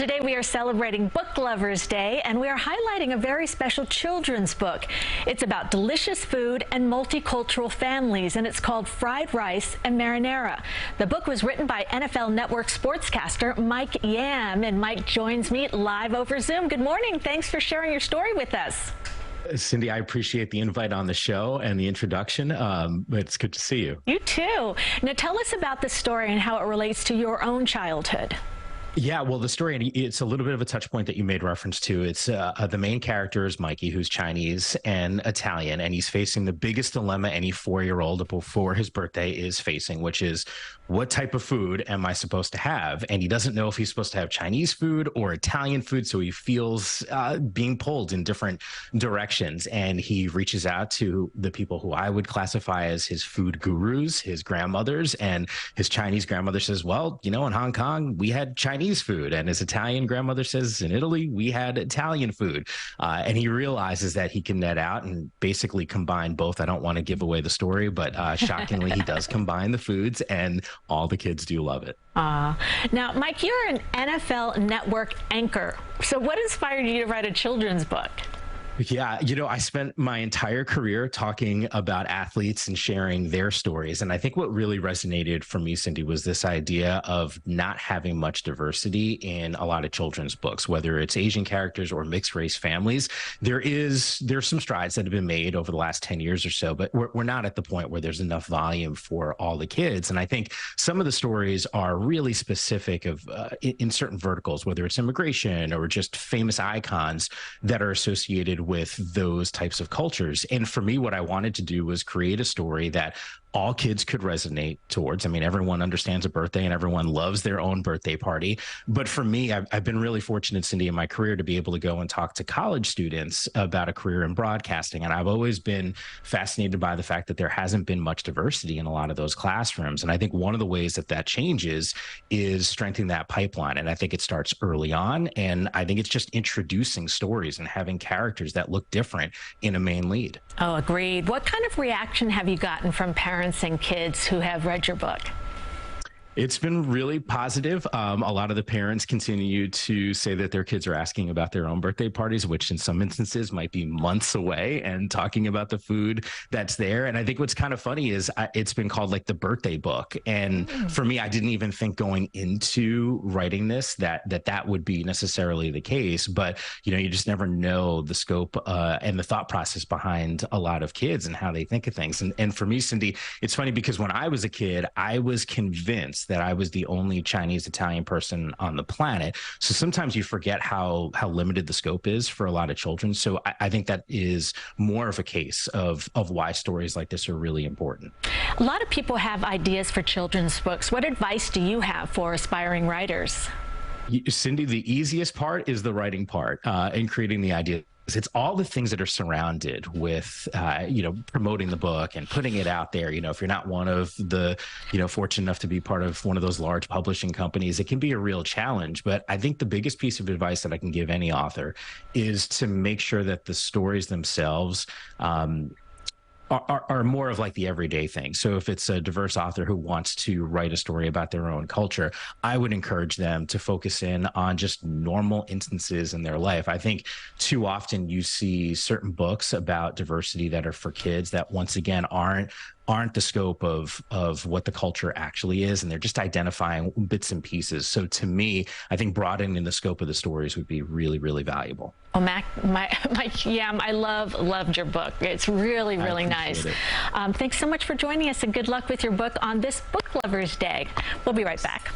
Today we are celebrating Book Lovers Day, and we are highlighting a very special children's book. It's about delicious food and multicultural families, and it's called Fried Rice and Marinara. The book was written by NFL Network sportscaster Mike Yam, and Mike joins me live over Zoom. Good morning. Thanks for sharing your story with us. Cindy, I appreciate the invite on the show and the introduction. It's good to see you. You too. Now tell us about the story and how it relates to your own childhood. Yeah, well, the story, and it's a little bit of a touch point that you made reference to. It's the main character is Mikey, who's Chinese and Italian, and he's facing the biggest dilemma any 4-year-old before his birthday is facing, which is, what type of food am I supposed to have? And he doesn't know if he's supposed to have Chinese food or Italian food, so he feels being pulled in different directions. And he reaches out to the people who I would classify as his food gurus, his grandmothers, and his Chinese grandmother says, well, you know, in Hong Kong, we had Chinese food. And his Italian grandmother says, in Italy, we had Italian food. And he realizes that he can net out and basically combine both. I don't want to give away the story, but shockingly, he does combine the foods, and all the kids do love it. Now, Mike, you're an NFL Network anchor. So what inspired you to write a children's book? Yeah, you know, I spent my entire career talking about athletes and sharing their stories. And I think what really resonated for me, Cindy, was this idea of not having much diversity in a lot of children's books, whether it's Asian characters or mixed race families. There's some strides that have been made over the last 10 years or so, but we're not at the point where there's enough volume for all the kids. And I think some of the stories are really specific of in certain verticals, whether it's immigration or just famous icons that are associated with those types of cultures. And for me, what I wanted to do was create a story that all kids could resonate towards. I mean, everyone understands a birthday and everyone loves their own birthday party. But for me, I've been really fortunate, Cindy, in my career to be able to go and talk to college students about a career in broadcasting. And I've always been fascinated by the fact that there hasn't been much diversity in a lot of those classrooms. And I think one of the ways that that changes is strengthening that pipeline. And I think it starts early on. And I think it's just introducing stories and having characters that look different in a main lead. Oh, agreed. What kind of reaction have you gotten from parents and kids who have read your book? It's been really positive. A lot of the parents continue to say that their kids are asking about their own birthday parties, which in some instances might be months away, and talking about the food that's there. And I think what's kind of funny is it's been called like the birthday book. And for me, I didn't even think going into writing this that would be necessarily the case. But, you know, you just never know the scope and the thought process behind a lot of kids and how they think of things. And for me, Cindy, it's funny because when I was a kid, I was convinced that I was the only Chinese Italian person on the planet. So sometimes you forget how limited the scope is for a lot of children. So I think that is more of a case of why stories like this are really important. A lot of people have ideas for children's books. What advice do you have for aspiring writers? Cindy, the easiest part is the writing part and creating the idea. It's all the things that are surrounded with, you know, promoting the book and putting it out there. You know, if you're not one of the, you know, fortunate enough to be part of one of those large publishing companies, it can be a real challenge. But I think the biggest piece of advice that I can give any author is to make sure that the stories themselves are more of like the everyday thing. So if it's a diverse author who wants to write a story about their own culture, I would encourage them to focus in on just normal instances in their life. I think too often you see certain books about diversity that are for kids that once again aren't the scope of what the culture actually is, and they're just identifying bits and pieces. So to me, I think broadening the scope of the stories would be really, really valuable. Well, Mike Yam, I loved your book. It's really, really nice. Thanks so much for joining us, and good luck with your book on this Book Lovers Day. We'll be right back.